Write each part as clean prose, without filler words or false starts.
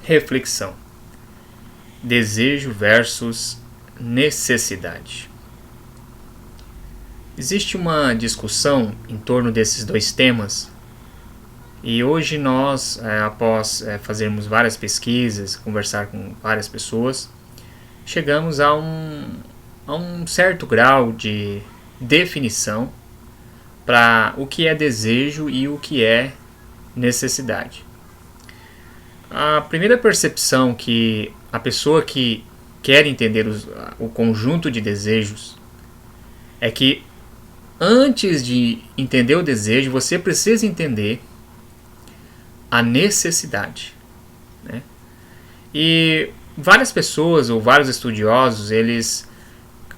Reflexão: desejo versus necessidade. Existe uma discussão em torno desses dois temas e hoje nós, após fazermos várias pesquisas, conversar com várias pessoas, chegamos a um certo grau de definição para o que é desejo e o que é necessidade. A primeira percepção que a pessoa que quer entender o conjunto de desejos é que antes de entender o desejo, você precisa entender a necessidade, né? E várias pessoas ou vários estudiosos, eles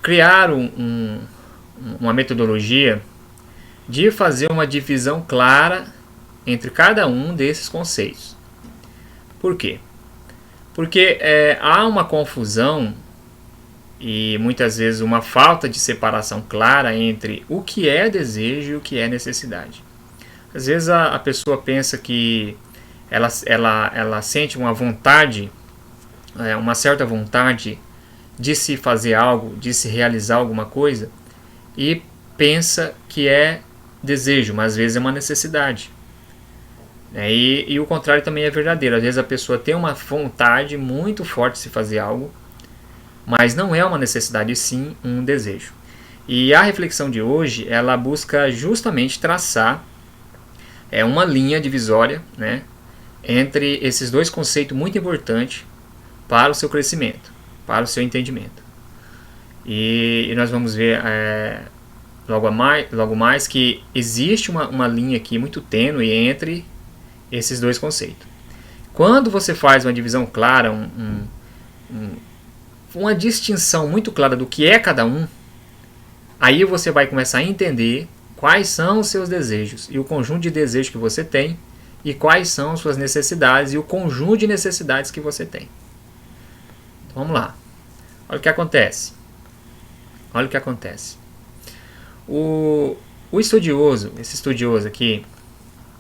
criaram uma metodologia de fazer uma divisão clara entre cada um desses conceitos. Por quê? Porque há uma confusão e muitas vezes uma falta de separação clara entre o que é desejo e o que é necessidade. Às vezes a pessoa pensa que ela sente uma vontade, uma certa vontade de se fazer algo, de se realizar alguma coisa, e pensa que é desejo, mas às vezes é uma necessidade. E o contrário também é verdadeiro. Às vezes a pessoa tem uma vontade muito forte de se fazer algo, mas não é uma necessidade, sim um desejo. E a reflexão de hoje, ela busca justamente traçar uma linha divisória, né, entre esses dois conceitos muito importantes para o seu crescimento, para o seu entendimento. E nós vamos ver logo mais que existe uma linha aqui muito tênue entre esses dois conceitos. Quando você faz uma divisão clara, uma distinção muito clara do que é cada um, aí você vai começar a entender quais são os seus desejos e o conjunto de desejos que você tem e quais são suas necessidades e o conjunto de necessidades que você tem. Então, vamos lá. Olha o que acontece. Olha o que acontece. O estudioso, esse estudioso aqui,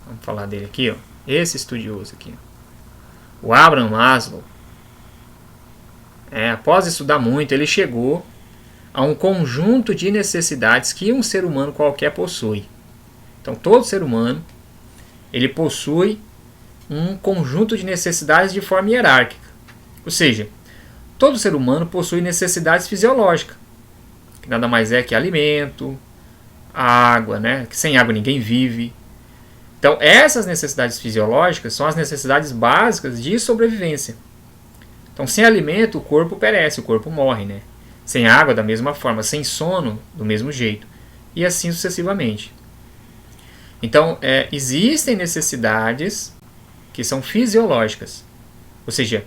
vamos falar dele aqui, ó. Esse estudioso aqui, o Abraham Maslow, após estudar muito, ele chegou a um conjunto de necessidades que um ser humano qualquer possui. Então, todo ser humano, ele possui um conjunto de necessidades de forma hierárquica. Ou seja, todo ser humano possui necessidades fisiológicas, que nada mais é que alimento, água, né? Que sem água ninguém vive. Então, essas necessidades fisiológicas são as necessidades básicas de sobrevivência. Então, sem alimento, o corpo perece, o corpo morre, né? Sem água, da mesma forma. Sem sono, do mesmo jeito. E assim sucessivamente. Então, existem necessidades que são fisiológicas. Ou seja,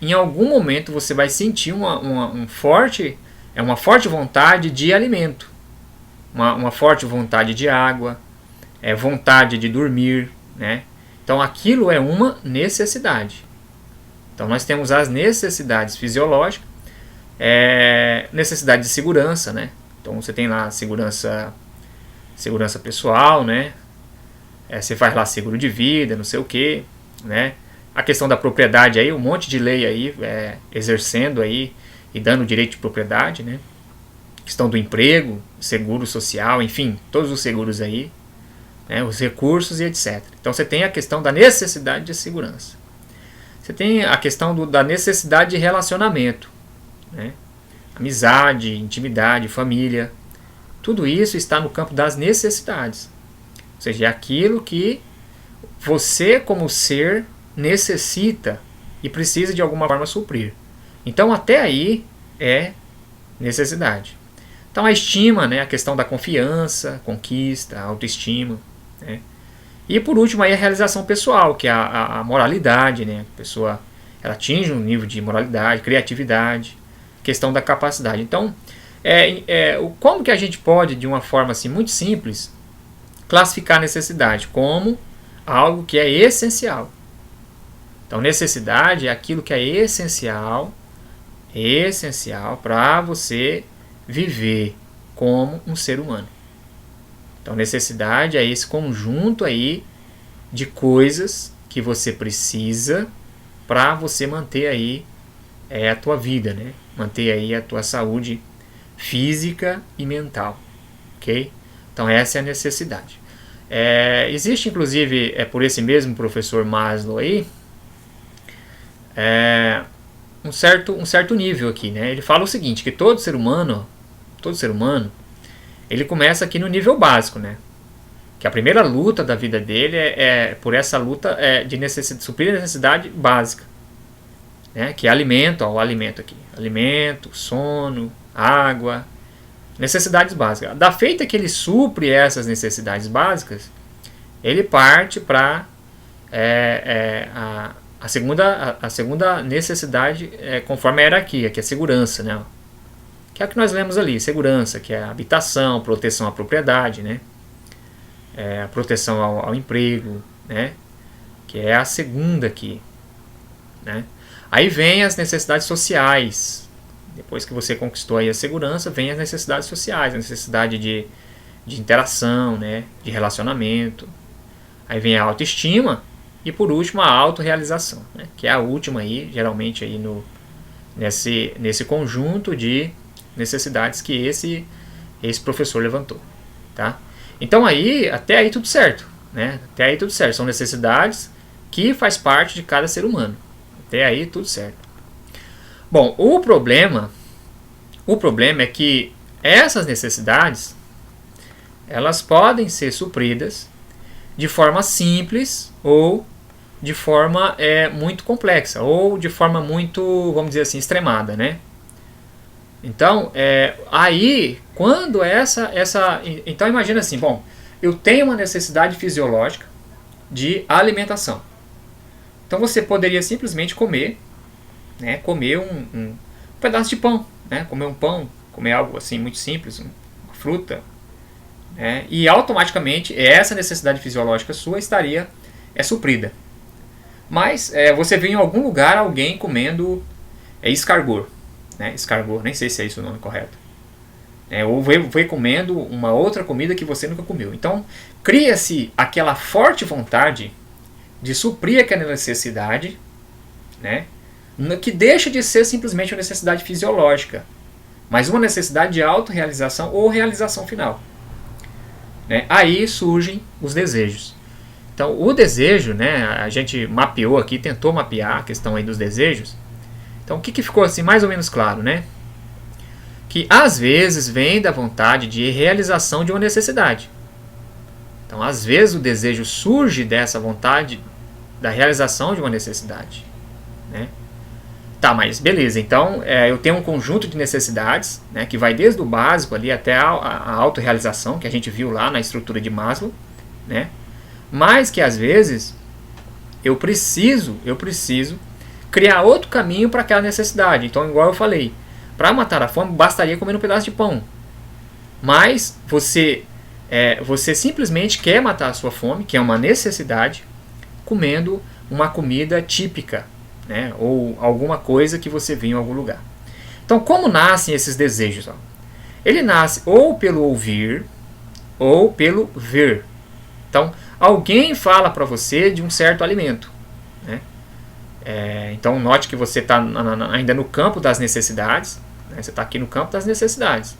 em algum momento você vai sentir uma forte vontade de alimento. Uma forte vontade de água. Vontade de dormir, né? Então aquilo é uma necessidade. Então nós temos as necessidades fisiológicas, necessidade de segurança, né? Então você tem lá segurança pessoal, né? Você faz lá seguro de vida, não sei o que, né? A questão da propriedade aí, um monte de lei aí exercendo aí e dando direito de propriedade, né? Questão do emprego, seguro social, enfim, todos os seguros aí. Os recursos e etc. Então você tem a questão da necessidade de segurança. Você tem a questão da necessidade de relacionamento, né? Amizade, intimidade, família. Tudo isso está no campo das necessidades. Ou seja, é aquilo que você como ser necessita e precisa de alguma forma suprir. Então até aí é necessidade. Então a estima, né? A questão da confiança, conquista, autoestima. E por último aí a realização pessoal, que é a moralidade, né? A pessoa ela atinge um nível de moralidade, criatividade, questão da capacidade. Então, como que a gente pode, de uma forma assim, muito simples, classificar a necessidade como algo que é essencial? Então, necessidade é aquilo que é essencial para você viver como um ser humano. Então, necessidade é esse conjunto aí de coisas que você precisa para você manter aí a tua vida, né? Manter aí a tua saúde física e mental, ok? Então essa é a necessidade. Existe inclusive por esse mesmo professor Maslow aí um certo nível aqui, né? Ele fala o seguinte, que todo ser humano ele começa aqui no nível básico, né? Que a primeira luta da vida dele por essa luta de suprir a necessidade básica, né? Que é alimento, ó, o alimento aqui, alimento, sono, água, necessidades básicas. Da feita que ele supre essas necessidades básicas, ele parte para a segunda necessidade, conforme a hierarquia, que é a segurança, né? Que é o que nós lemos ali, segurança, que é a habitação, proteção à propriedade, né? A proteção ao emprego, né? Que é a segunda aqui, né? Aí vem as necessidades sociais. Depois que você conquistou aí a segurança, vem as necessidades sociais, a necessidade de interação, né? De relacionamento. Aí vem a autoestima e por último a autorrealização, né? Que é a última aí, geralmente aí nesse conjunto de necessidades que esse professor levantou, tá? Então até aí tudo certo, né? Até aí tudo certo, são necessidades que faz parte de cada ser humano. Até aí tudo certo. Bom, o problema é que essas necessidades elas podem ser supridas de forma simples ou de forma muito complexa ou de forma muito, vamos dizer assim, extremada, né? Então, aí, quando então imagina assim, bom, eu tenho uma necessidade fisiológica de alimentação. Então você poderia simplesmente comer, né? Comer um pedaço de pão, né? Comer um pão, comer algo assim muito simples, uma fruta, né? E automaticamente essa necessidade fisiológica sua estaria suprida. Mas você vê em algum lugar alguém comendo escargot, né? Escargot, nem sei se é esse o nome correto. Ou vê comendo uma outra comida que você nunca comeu. Então cria-se aquela forte vontade de suprir aquela necessidade, né? Que deixa de ser simplesmente uma necessidade fisiológica, mas uma necessidade de autorrealização ou realização final, né? Aí surgem os desejos. Então o desejo, né, a gente mapeou aqui, tentou mapear a questão aí dos desejos. Então o que ficou assim mais ou menos claro, né? Que às vezes vem da vontade de realização de uma necessidade. Então às vezes o desejo surge dessa vontade da realização de uma necessidade, né? Tá, mas beleza, então eu tenho um conjunto de necessidades, né, que vai desde o básico ali até a autorrealização, que a gente viu lá na estrutura de Maslow, né? Mas que às vezes eu preciso criar outro caminho para aquela necessidade. Então, igual eu falei, para matar a fome bastaria comer um pedaço de pão. Mas você simplesmente quer matar a sua fome, que é uma necessidade, comendo uma comida típica, né? Ou alguma coisa que você viu em algum lugar. Então, como nascem esses desejos? Ó? Ele nasce ou pelo ouvir ou pelo ver. Então, alguém fala para você de um certo alimento, né? Então, note que você está ainda no campo das necessidades, né? Você está aqui no campo das necessidades.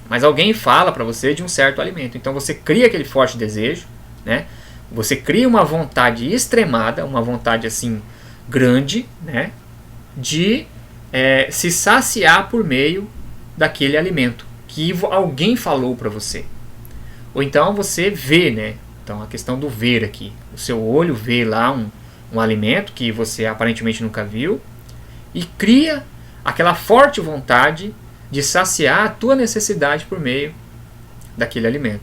Mas alguém fala para você de um certo alimento. Então, você cria aquele forte desejo, né? Você cria uma vontade extremada, uma vontade assim grande, né, de se saciar por meio daquele alimento que alguém falou para você. Ou então você vê, né? Então a questão do ver aqui, o seu olho vê lá um alimento que você aparentemente nunca viu e cria aquela forte vontade de saciar a tua necessidade por meio daquele alimento.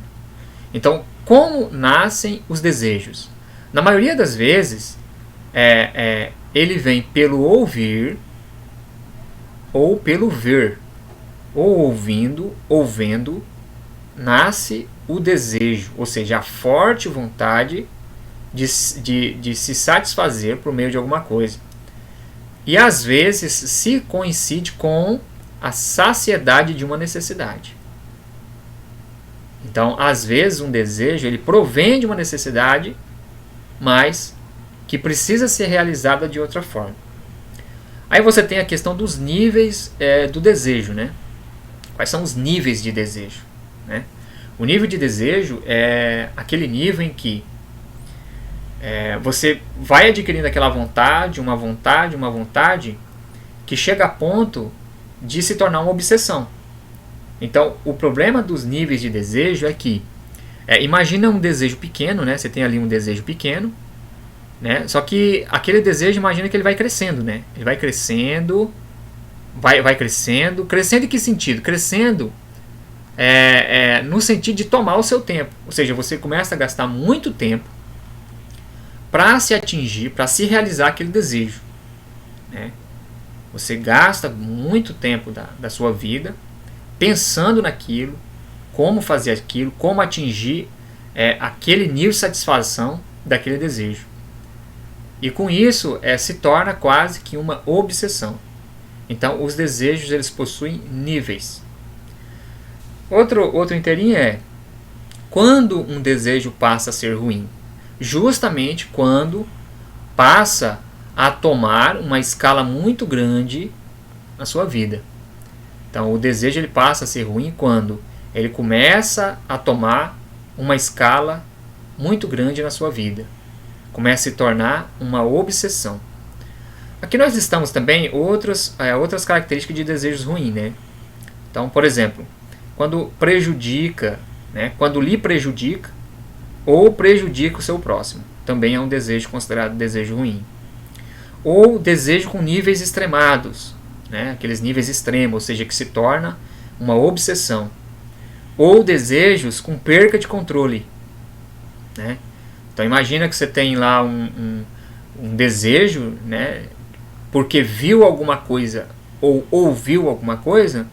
Então, como nascem os desejos? Na maioria das vezes, ele vem pelo ouvir ou pelo ver. Ou ouvindo, ou vendo, nasce o desejo, ou seja, a forte vontade de se satisfazer por meio de alguma coisa. E às vezes se coincide com a saciedade de uma necessidade. Então, às vezes um desejo ele provém de uma necessidade, mas que precisa ser realizada de outra forma. Aí você tem a questão dos níveis do desejo, né? Quais são os níveis de desejo, né? O nível de desejo é aquele nível em que você vai adquirindo aquela vontade, uma vontade, que chega a ponto de se tornar uma obsessão. Então, o problema dos níveis de desejo é que, imagina um desejo pequeno, né? Você tem ali um desejo pequeno, né? Só que aquele desejo, imagina que ele vai crescendo, né? Ele vai crescendo, vai crescendo. Crescendo em que sentido? Crescendo no sentido de tomar o seu tempo. Ou seja, você começa a gastar muito tempo para se atingir, para se realizar aquele desejo, né? Você gasta muito tempo da sua vida pensando naquilo, como fazer aquilo, como atingir aquele nível de satisfação daquele desejo. E com isso se torna quase que uma obsessão. Então os desejos eles possuem níveis. Outro inteirinho quando um desejo passa a ser ruim? Justamente quando passa a tomar uma escala muito grande na sua vida. Então o desejo ele passa a ser ruim quando ele começa a tomar uma escala muito grande na sua vida. Começa a se tornar uma obsessão. Aqui nós listamos também outras características de desejos ruins, né? Então, por exemplo, quando prejudica, né? Quando lhe prejudica ou prejudica o seu próximo, também é um desejo considerado desejo ruim. Ou desejo com níveis extremados, né? Aqueles níveis extremos, ou seja, que se torna uma obsessão. Ou desejos com perca de controle, né? Então imagina que você tem lá um desejo, né? Porque viu alguma coisa ou ouviu alguma coisa,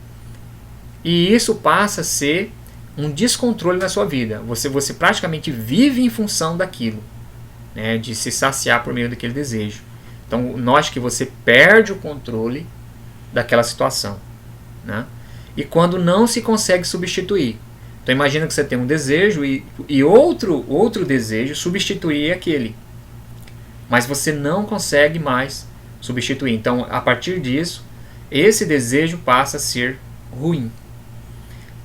e isso passa a ser um descontrole na sua vida. Você praticamente vive em função daquilo, né? De se saciar por meio daquele desejo. Então note que você perde o controle daquela situação, né? E quando não se consegue substituir. Então imagina que você tem um desejo e outro desejo substituir aquele. Mas você não consegue mais substituir. Então a partir disso, esse desejo passa a ser ruim.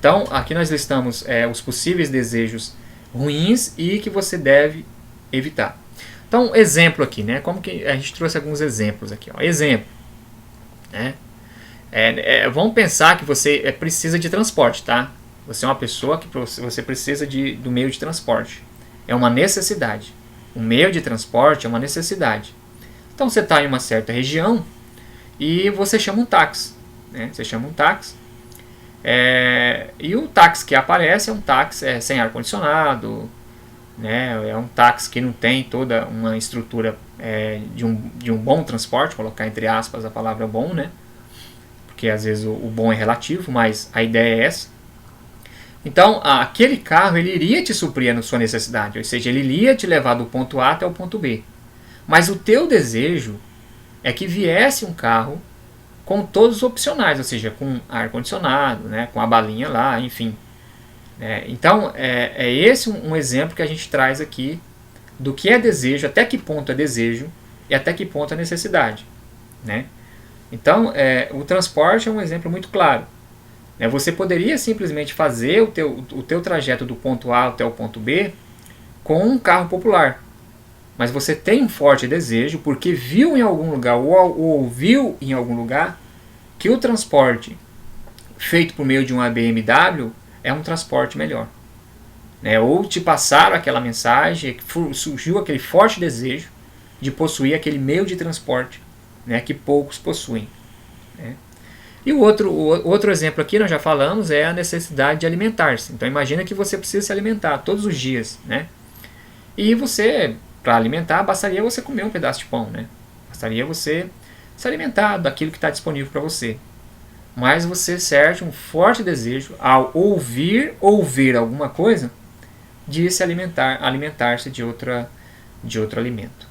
Então aqui nós listamos os possíveis desejos ruins e que você deve evitar. Então exemplo aqui, né? Como que a gente trouxe alguns exemplos aqui, ó. Exemplo, né? Vamos pensar que você precisa de transporte, tá? Você é uma pessoa que você precisa do meio de transporte. É uma necessidade. O meio de transporte é uma necessidade. Então você está em uma certa região e você chama um táxi, né? Você chama um táxi. E o táxi que aparece é um táxi sem ar-condicionado, né? É um táxi que não tem toda uma estrutura de um bom transporte, colocar entre aspas a palavra bom, né? Porque às vezes o bom é relativo, mas a ideia é essa. Então aquele carro ele iria te suprir na sua necessidade, ou seja, ele iria te levar do ponto A até o ponto B. Mas o teu desejo é que viesse um carro com todos os opcionais, ou seja, com ar-condicionado, né, com a balinha lá, enfim. Então é esse um exemplo que a gente traz aqui do que é desejo, até que ponto é desejo e até que ponto é necessidade, né? Então o transporte é um exemplo muito claro. Você poderia simplesmente fazer o teu trajeto do ponto A até o ponto B com um carro popular. Mas você tem um forte desejo porque viu em algum lugar ou ouviu em algum lugar que o transporte feito por meio de uma BMW é um transporte melhor. Ou te passaram aquela mensagem, surgiu aquele forte desejo de possuir aquele meio de transporte, que poucos possuem. E o outro exemplo aqui, nós já falamos, é a necessidade de alimentar-se. Então imagina que você precisa se alimentar todos os dias, né? E você, para alimentar, bastaria você comer um pedaço de pão, né? Bastaria você se alimentar daquilo que está disponível para você. Mas você sente um forte desejo, ao ouvir alguma coisa, de se alimentar-se de outro alimento.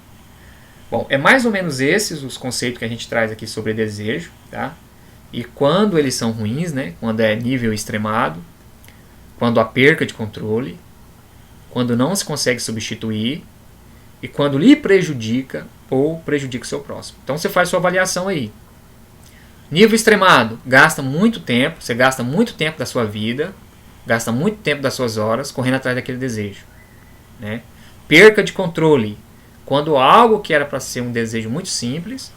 Bom, é mais ou menos esses os conceitos que a gente traz aqui sobre desejo, tá? E quando eles são ruins, né? Quando é nível extremado, quando há perca de controle, quando não se consegue substituir e quando lhe prejudica ou prejudica o seu próximo. Então você faz sua avaliação aí. Nível extremado, gasta muito tempo, você gasta muito tempo da sua vida, gasta muito tempo das suas horas correndo atrás daquele desejo, né? Perca de controle, quando algo que era para ser um desejo muito simples,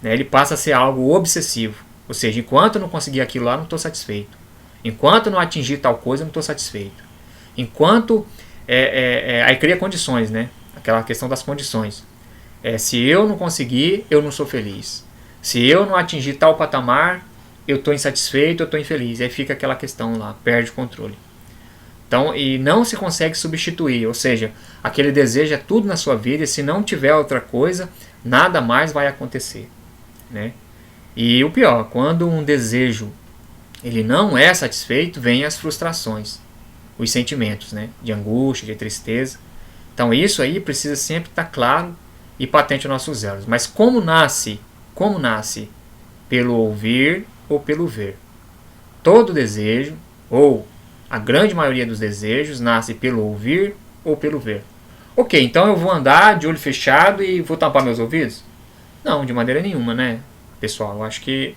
né, ele passa a ser algo obsessivo. Ou seja, enquanto eu não conseguir aquilo lá, não estou satisfeito. Enquanto eu não atingir tal coisa, eu não estou satisfeito. Enquanto... aí cria condições, né? Aquela questão das condições. Se eu não conseguir, eu não sou feliz. Se eu não atingir tal patamar, eu estou insatisfeito, eu estou infeliz. Aí fica aquela questão lá, perde o controle. Então, e não se consegue substituir. Ou seja, aquele desejo é tudo na sua vida, e se não tiver outra coisa, nada mais vai acontecer, né? E o pior, quando um desejo ele não é satisfeito, vem as frustrações, os sentimentos, né, de angústia, de tristeza. Então isso aí precisa sempre estar claro e patente aos nossos olhos. Mas como nasce? Como nasce? Pelo ouvir ou pelo ver. Todo desejo, ou a grande maioria dos desejos, nasce pelo ouvir ou pelo ver. Ok, então eu vou andar de olho fechado e vou tampar meus ouvidos? Não, de maneira nenhuma, né, pessoal? Eu acho que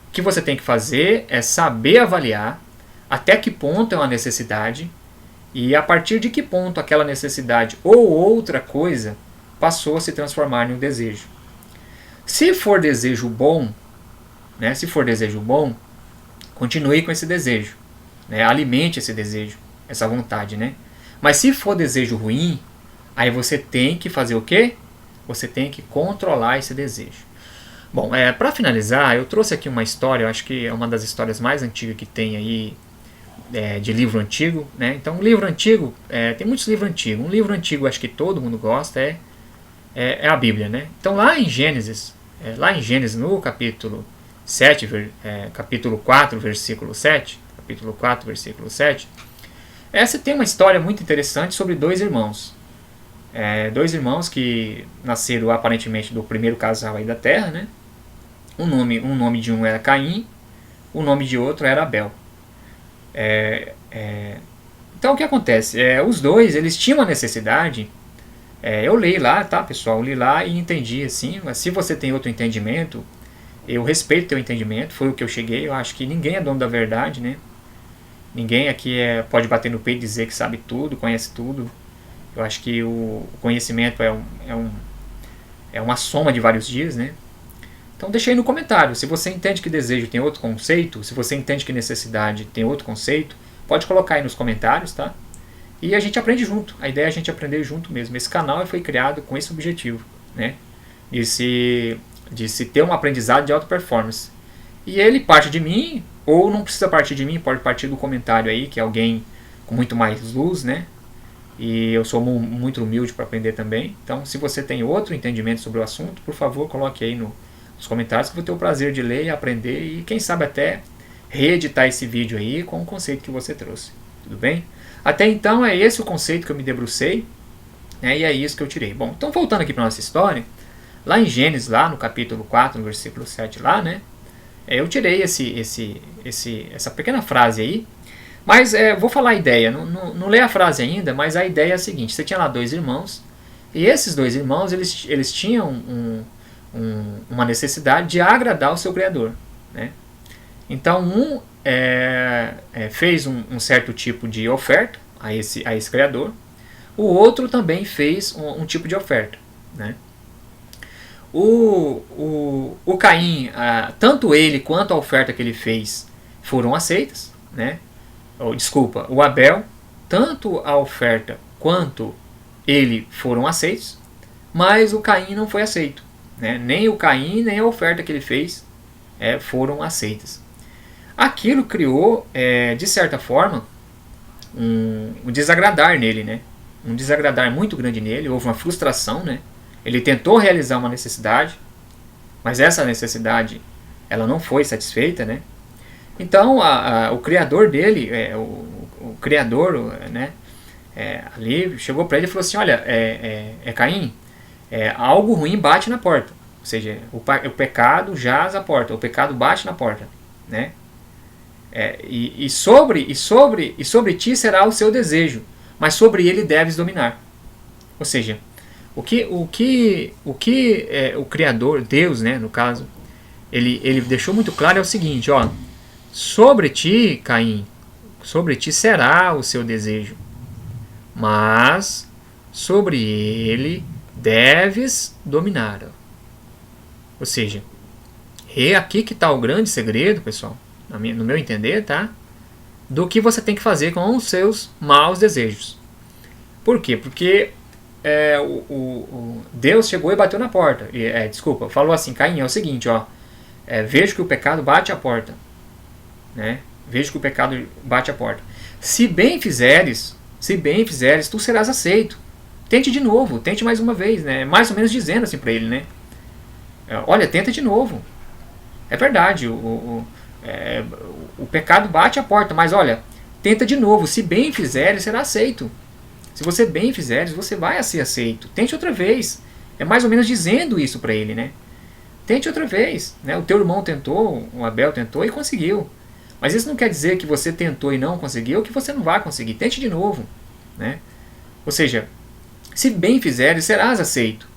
o que você tem que fazer é saber avaliar até que ponto é uma necessidade e a partir de que ponto aquela necessidade ou outra coisa passou a se transformar em um desejo. Se for desejo bom, né, continue com esse desejo, né, alimente esse desejo, essa vontade, né? Mas se for desejo ruim, aí você tem que fazer o quê? Você tem que controlar esse desejo. Bom, para finalizar, eu trouxe aqui uma história, eu acho que é uma das histórias mais antigas que tem aí, de livro antigo, né? Então, um livro antigo, tem muitos livros antigos. Um livro antigo, acho que todo mundo gosta, é a Bíblia, né? Então, lá em Gênesis, no capítulo 7, capítulo 4, versículo 7, você tem uma história muito interessante sobre dois irmãos. Dois irmãos que nasceram aparentemente do primeiro casal aí da terra, né? O nome de um era Caim, o nome de outro era Abel. Então o que acontece? Os dois, eles tinham uma necessidade. Eu li lá, tá, pessoal? Eu li lá e entendi assim. Mas se você tem outro entendimento, eu respeito o teu entendimento. Foi o que eu cheguei. Eu acho que ninguém é dono da verdade, né? Ninguém aqui pode bater no peito e dizer que sabe tudo, conhece tudo. Eu acho que o conhecimento é uma soma de vários dias, né? Então deixa aí no comentário. Se você entende que desejo tem outro conceito, se você entende que necessidade tem outro conceito, pode colocar aí nos comentários, tá? E a gente aprende junto. A ideia é a gente aprender junto mesmo. Esse canal foi criado com esse objetivo, né? De se ter um aprendizado de alta performance. E ele parte de mim, ou não precisa partir de mim, pode partir do comentário aí, que é alguém com muito mais luz, né? E eu sou muito humilde para aprender também. Então, se você tem outro entendimento sobre o assunto, por favor, coloque aí nos comentários, que eu vou ter o prazer de ler e aprender. E quem sabe até reeditar esse vídeo aí com o conceito que você trouxe. Tudo bem? Até então, é esse o conceito que eu me debrucei, né, e é isso que eu tirei. Bom, então voltando aqui para nossa história, lá em Gênesis, lá no capítulo 4, no versículo 7, lá, né, eu tirei essa pequena frase aí. Mas vou falar a ideia, não leio a frase ainda, mas a ideia é a seguinte: você tinha lá dois irmãos, e esses dois irmãos eles tinham uma necessidade de agradar o seu Criador, né? Então um fez um certo tipo de oferta a esse Criador, o outro também fez um tipo de oferta, né? O Caim, tanto ele quanto a oferta que ele fez foram aceitas, né? Desculpa, o Abel, tanto a oferta quanto ele foram aceitos, mas o Caim não foi aceito, né? Nem o Caim, nem a oferta que ele fez foram aceitas. Aquilo criou, de certa forma, um desagradar nele, né? Um desagradar muito grande nele, houve uma frustração, né? Ele tentou realizar uma necessidade, mas essa necessidade ela não foi satisfeita, né? Então o criador dele, o criador, né, ali chegou para ele e falou assim: olha, Caim, algo ruim bate na porta. Ou seja, o pecado jaz à porta, o pecado bate na porta, né? E sobre ti será o seu desejo, mas sobre ele deves dominar. Ou seja, O Criador, Deus, né, no caso, ele deixou muito claro é o seguinte, ó, sobre ti, Caim, sobre ti será o seu desejo, mas sobre ele deves dominar. Ou seja, é aqui que está o grande segredo, pessoal, no meu entender, tá? Do que você tem que fazer com os seus maus desejos. Por quê? Porque Deus chegou e bateu na porta. Falou assim, Caim, é o seguinte, ó, vejo que o pecado bate à porta. Né? Vejo que o pecado bate à porta. Se bem fizeres, tu serás aceito. Tente de novo, tente mais uma vez, né? Mais ou menos dizendo assim para ele, né? Olha, tenta de novo. É verdade, o pecado bate à porta, mas olha, tenta de novo. Se bem fizeres, será aceito. Se você bem fizeres, você vai ser aceito. Tente outra vez. É mais ou menos dizendo isso para ele, né? Tente outra vez. Né? O teu irmão tentou, o Abel tentou e conseguiu. Mas isso não quer dizer que você tentou e não conseguiu, que você não vai conseguir. Tente de novo. Né? Ou seja, se bem fizeres, serás aceito.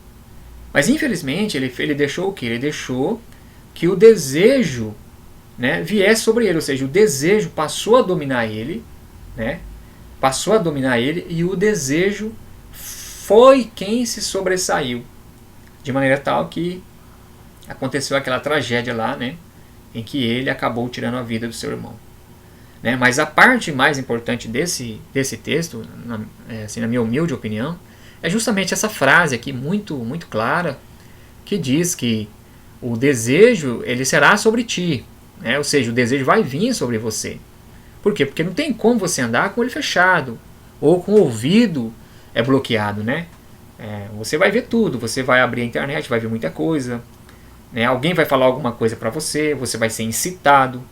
Mas infelizmente ele deixou o quê? Ele deixou que o desejo, né, viesse sobre ele. Ou seja, o desejo passou a dominar ele, né? Passou a dominar ele e o desejo foi quem se sobressaiu. De maneira tal que aconteceu aquela tragédia lá, né? Em que ele acabou tirando a vida do seu irmão. Né? Mas a parte mais importante desse texto, na minha humilde opinião, é justamente essa frase aqui muito, muito clara, que diz que o desejo ele será sobre ti. Né? Ou seja, o desejo vai vir sobre você. Por quê? Porque não tem como você andar com o olho fechado ou com o ouvido bloqueado. Né? Você vai ver tudo, você vai abrir a internet, vai ver muita coisa. Né? Alguém vai falar alguma coisa para você, você vai ser incitado.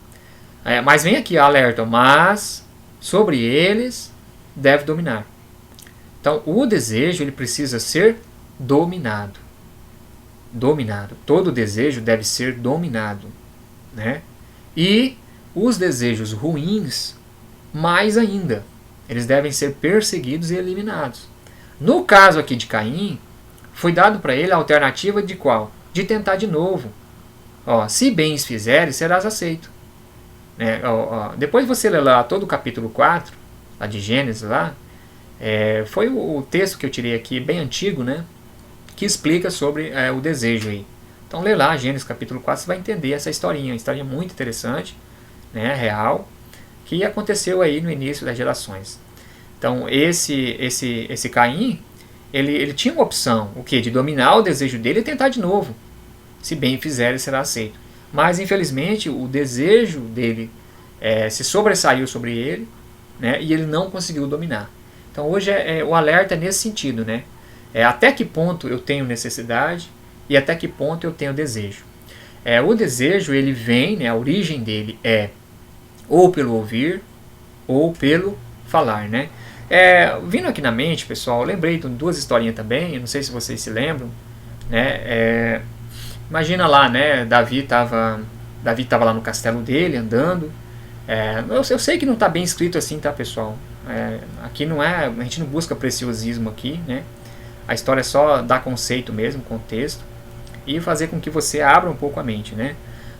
Mas vem aqui, alerta, mas sobre eles deve dominar. Então, o desejo ele precisa ser dominado. Dominado. Todo desejo deve ser dominado. Né? E os desejos ruins, mais ainda, eles devem ser perseguidos e eliminados. No caso aqui de Caim, foi dado para ele a alternativa de qual? De tentar de novo. Se bens fizeres, serás aceito. Depois você lê lá todo o capítulo 4, lá de Gênesis, lá, foi o texto que eu tirei aqui, bem antigo, né, que explica sobre o desejo aí. Então lê lá Gênesis capítulo 4, você vai entender essa historinha, uma historinha muito interessante, né, real, que aconteceu aí no início das gerações. Então esse Caim, ele tinha uma opção, o quê? De dominar o desejo dele e tentar de novo. Se bem fizer, ele será aceito. Mas infelizmente o desejo dele se sobressaiu sobre ele, né, e ele não conseguiu dominar. Então hoje o alerta é nesse sentido, né? Até que ponto eu tenho necessidade e até que ponto eu tenho desejo. O desejo ele vem, né, a origem dele é ou pelo ouvir ou pelo falar, né? Vindo aqui na mente, pessoal, eu lembrei de duas historinhas também, eu não sei se vocês se lembram, né? Imagina lá, né? Davi estava lá no castelo dele, andando. Eu sei que não está bem escrito assim, tá, pessoal? Aqui não a gente não busca preciosismo aqui, né? A história é só dar conceito mesmo, contexto, e fazer com que você abra um pouco a mente, né?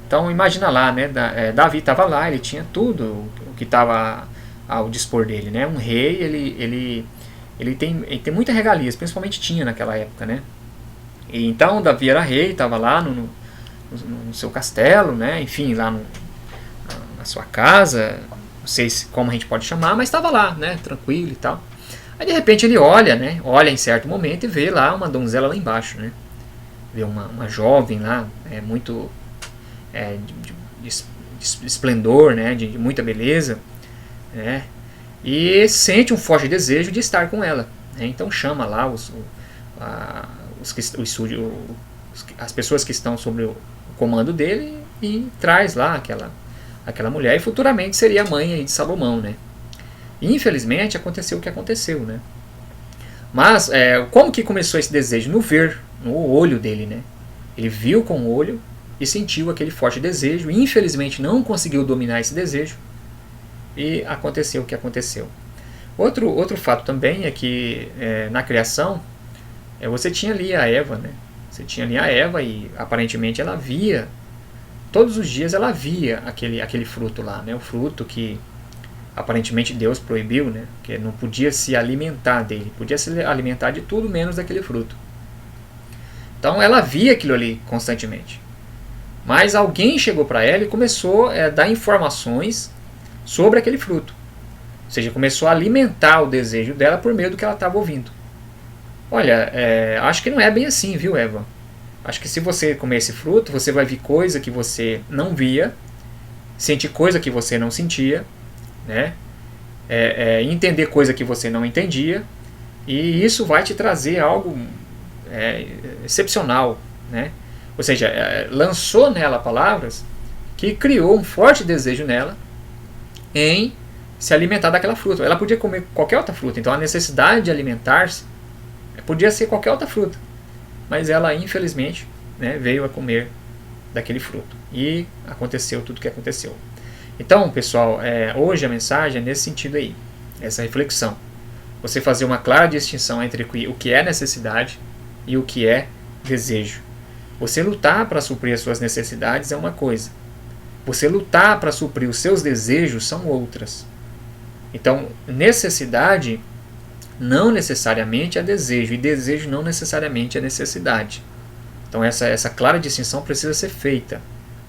Então imagina lá, né? Davi estava lá, ele tinha tudo o que estava ao dispor dele, né? Um rei, ele tem muita regalias, principalmente tinha naquela época, né? E então Davi era rei, estava lá no seu castelo, né? Enfim, lá na sua casa, não sei como a gente pode chamar, mas estava lá, né? Tranquilo e tal. Aí de repente ele olha, né? Olha em certo momento e vê lá uma donzela lá embaixo, né? Vê uma jovem lá, muito de esplendor, né? De muita beleza, né? E sente um forte desejo de estar com ela, né? Então chama lá as pessoas que estão sobre o comando dele e traz lá aquela mulher, e futuramente seria a mãe aí de Salomão, né? E, infelizmente aconteceu o que aconteceu, né? Mas como que começou esse desejo? No olho dele, né? Ele viu com o olho e sentiu aquele forte desejo, e infelizmente não conseguiu dominar esse desejo, e aconteceu o que aconteceu. Outro fato também é que na criação você tinha ali a Eva, né? Você tinha ali a Eva e aparentemente ela via, todos os dias ela via aquele fruto lá, né? O fruto que aparentemente Deus proibiu, né? Que não podia se alimentar dele, podia se alimentar de tudo menos daquele fruto. Então ela via aquilo ali constantemente. Mas alguém chegou para ela e começou a dar informações sobre aquele fruto. Ou seja, começou a alimentar o desejo dela por meio do que ela estava ouvindo. Olha, acho que não é bem assim, viu, Eva? Acho que se você comer esse fruto, você vai ver coisa que você não via, sentir coisa que você não sentia, né? Entender coisa que você não entendia, e isso vai te trazer algo excepcional, né? Ou seja, lançou nela palavras que criou um forte desejo nela em se alimentar daquela fruta. Ela podia comer qualquer outra fruta, então a necessidade de alimentar-se podia ser qualquer outra fruta, mas ela infelizmente, né, veio a comer daquele fruto e aconteceu tudo o que aconteceu. Então, pessoal, hoje a mensagem é nesse sentido aí, essa reflexão. Você fazer uma clara distinção entre o que é necessidade e o que é desejo. Você lutar para suprir as suas necessidades é uma coisa. Você lutar para suprir os seus desejos são outras. Então, necessidade não necessariamente é desejo, e desejo não necessariamente é necessidade. Então essa clara distinção precisa ser feita,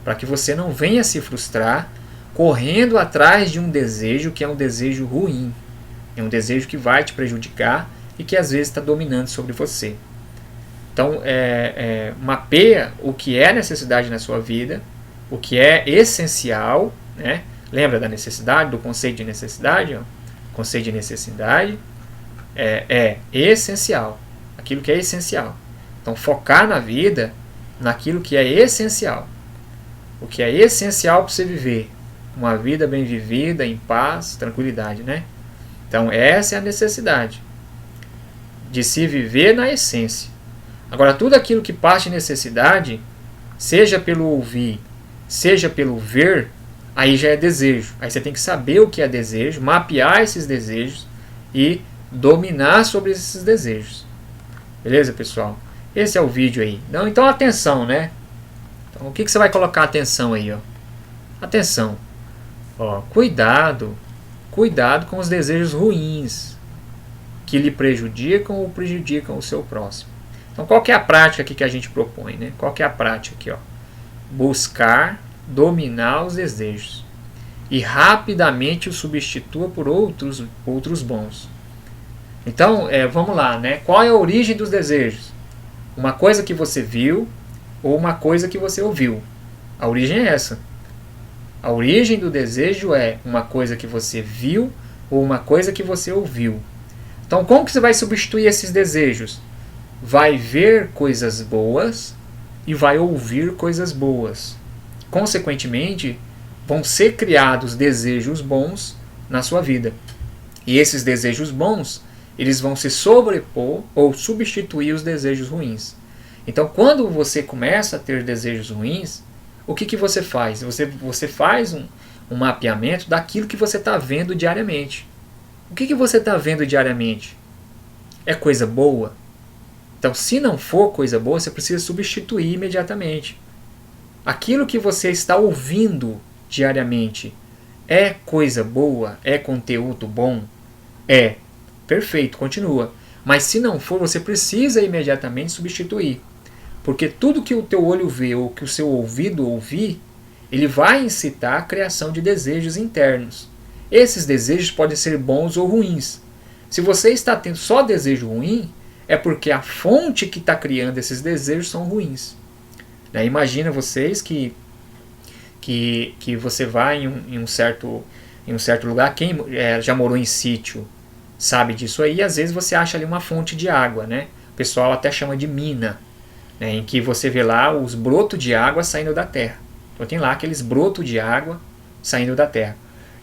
para que você não venha se frustrar correndo atrás de um desejo que é um desejo ruim, é um desejo que vai te prejudicar e que às vezes está dominando sobre você. Então mapeia o que é necessidade na sua vida, o que é essencial, né? Lembra da necessidade, do conceito de necessidade? Ó? O conceito de necessidade é essencial, aquilo que é essencial. Então focar na vida naquilo que é essencial. O que é essencial para você viver uma vida bem vivida, em paz, tranquilidade, né? Então essa é a necessidade de se viver na essência. Agora tudo aquilo que parte de necessidade, seja pelo ouvir, seja pelo ver, aí já é desejo. Aí você tem que saber o que é desejo, mapear esses desejos e dominar sobre esses desejos. Beleza, pessoal? Esse é o vídeo aí. Então atenção, né? Então, o que você vai colocar atenção aí, ó? Atenção. Ó, cuidado com os desejos ruins que lhe prejudicam ou prejudicam o seu próximo. Então qual que é a prática aqui que a gente propõe, né? Qual que é a prática aqui, ó? Buscar dominar os desejos e rapidamente os substitua por outros bons. Então, vamos lá, né? Qual é a origem dos desejos? Uma coisa que você viu ou uma coisa que você ouviu. A origem é essa. A origem do desejo é uma coisa que você viu ou uma coisa que você ouviu. Então, como que você vai substituir esses desejos? Vai ver coisas boas e vai ouvir coisas boas. Consequentemente, vão ser criados desejos bons na sua vida. E esses desejos bons, eles vão se sobrepor ou substituir os desejos ruins. Então, quando você começa a ter desejos ruins, o que você faz? Você faz um mapeamento daquilo que você está vendo diariamente. O que você está vendo diariamente? É coisa boa? Então, se não for coisa boa, você precisa substituir imediatamente. Aquilo que você está ouvindo diariamente é coisa boa? É conteúdo bom? É. Perfeito, continua. Mas se não for, você precisa imediatamente substituir. Porque tudo que o teu olho vê ou que o seu ouvido ouvir, ele vai incitar a criação de desejos internos. Esses desejos podem ser bons ou ruins. Se você está tendo só desejo ruim, é porque a fonte que está criando esses desejos são ruins. Imagina vocês que você vai em um certo lugar, quem já morou em sítio sabe disso aí, às vezes você acha ali uma fonte de água, né? O pessoal até chama de mina, né? Em que você vê lá os brotos de água saindo da terra. Então tem lá aqueles brotos de água saindo da terra.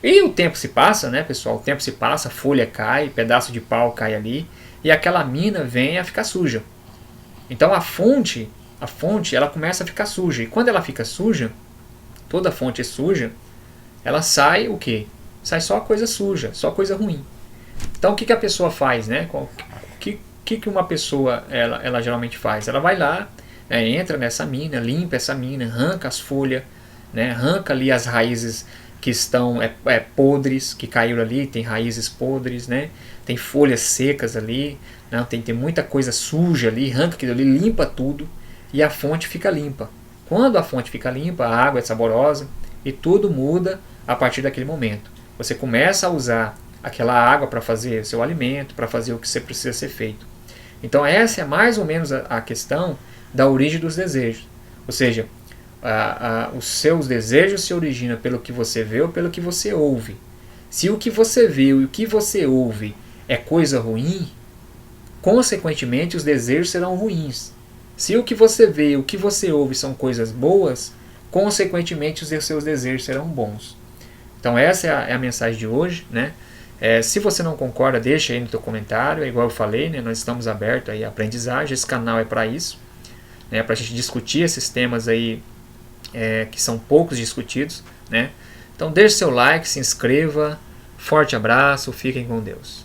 E o tempo se passa, né, pessoal? O tempo se passa, a folha cai, pedaço de pau cai ali, e aquela mina vem a ficar suja. Então a fonte ela começa a ficar suja. E quando ela fica suja, toda a fonte é suja, ela sai o quê? Sai só coisa suja, só coisa ruim. Então o que a pessoa faz, né? que uma pessoa ela geralmente faz? Ela vai lá, entra nessa mina, limpa essa mina, arranca as folhas, né, arranca ali as raízes que estão podres, que caíram ali, tem raízes podres, né, tem folhas secas ali, não, tem muita coisa suja ali, arranca aquilo ali, limpa tudo e a fonte fica limpa. Quando a fonte fica limpa, a água é saborosa e tudo muda a partir daquele momento. Você começa a usar aquela água para fazer seu alimento, para fazer o que você precisa ser feito. Então essa é mais ou menos a questão da origem dos desejos. Ou seja, os seus desejos se originam pelo que você vê ou pelo que você ouve. Se o que você vê e o que você ouve é coisa ruim, consequentemente os desejos serão ruins. Se o que você vê e o que você ouve são coisas boas, consequentemente os seus desejos serão bons. Então essa é a mensagem de hoje, né? Se você não concorda, deixa aí no teu comentário. É igual eu falei, né? Nós estamos abertos aí à aprendizagem. Esse canal é para isso, né? Para a gente discutir esses temas aí que são poucos discutidos, né? Então deixe seu like, se inscreva. Forte abraço, fiquem com Deus.